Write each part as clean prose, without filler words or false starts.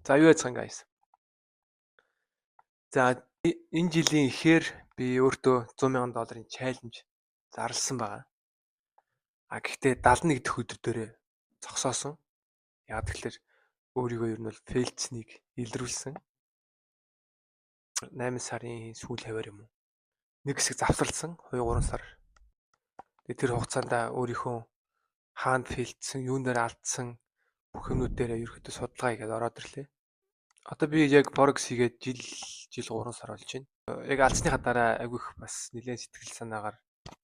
За юу яцхан guys. За энэ жилийн ихээр би өөртөө $100,000 чаленж зарласан байгаа. Гэхдээ 71 дэх өдөр дээрээ зогсоосон. Яг тэгэхээр өөрийгөө ер нь бол фейлцнийг илрүүлсэн. 8 сарын сүүл хавар юм уу? Нэг хэсэг завсарласан 2-3 сар. Тэгээ тэр хугацаанд өөрийнхөө хаана фейлцсэн, юун дээр алдсан бүх юмнууд дээр ерөөхдөө судалгаа хийгээд ороод ирлээ. Одоо би яг Forex хийгээд жил 3 сар болж байна. Яг алдсныхаа дараа агиих бас нэлээд сэтгэл санаагаар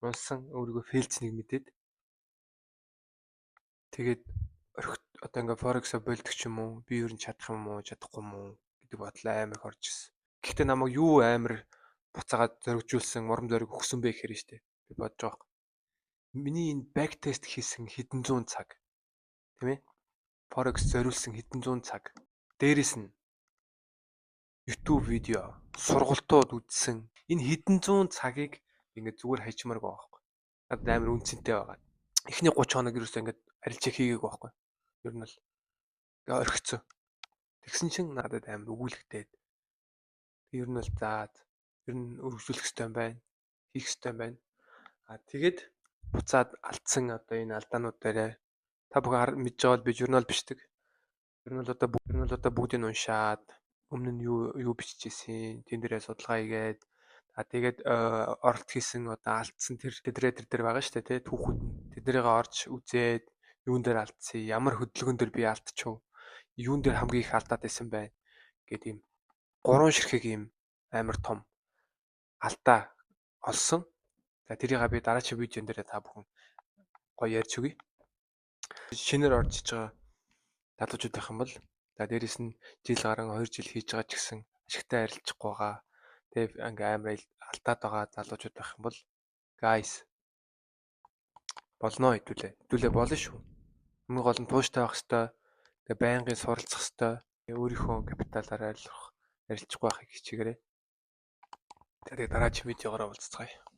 унсан өөрийгөө фейлцнийг мэдээд тэгээд одоо ингээ Forex-а болдог ч юм уу, би ер нь чадах юм уу, чадахгүй юм уу гэдэг бодлоо амар их орж ирсэн. Гэхдээ намайг юу амар буцаагаад зоригжуулсан, урам зориг өгсөн бэ гэхээр штэ. Би бодож байгаа. Миний энэ back test хийсэн хэдэн зуун цаг тийм ээ? Forex зориулсан хэдэн зуун цаг. Дээрээс нь YouTube видео, сургалтууд үзсэн. Энэ хэдэн зуун цагийг ингээд зүгээр хайчмаар байгаа байхгүй. Надад амар үнцэнтэй байгаа. Эхний 30 хоног ерөөсөө ингээд арилжаа хийгээгүй байхгүй. Ер нь л орхицсон. Тэгсэн чинь надад амар өгүүлэгдээд. Ер нь л заад. Ер нь өргөжүүлэх хэрэгтэй юм байна. Хийх хэрэгтэй юм байна. Тэгээд буцаад алдсан одоо энэ алдаанууд дээр та бүхэн мэдж байгаа бол би журнал бичдэг. Ер нь л одоо бүгдийг нь уншаад өмнө нь юу биччихсэн, тэн дээрээ судалгаа хийгээд тэгээд оролт хийсэн одоо алдсан тэр дээр байгаа шүү дээ, түүхүүд нь тэднэрийг орж үзээд юун дээр алдсан, ямар хөдөлгөөн дээр би алдчихв, юун дээр хамгийн их алдаад байсан байна гэдэг юм 3 ширхэг юм амар том алдаа олсон. За тэрийг би дараагийн видеон дээр та бүхэн гоё ярьж өгье. Шинээр орж иж байгаа залуучууд байх юм бол дээрээс нь жил гарan 2 жил хийж байгаа ч гэсэн ашигтай арилжахгүй байгаа. Тэгээ ингээм амар алдаад байгаа залуучууд байх юм бол guys болно хэдүүлээ. Хэдүүлээ болно шүү. Хамгийн гол нь тууштай байх хэвээр. Тэгээ байнгын суралцах хэвээр. Өөрийнхөө капиталаараа арилжахгүй байхыг хичээгээрэй. Тэгээ дараагийн видеогоор уулзцгаая.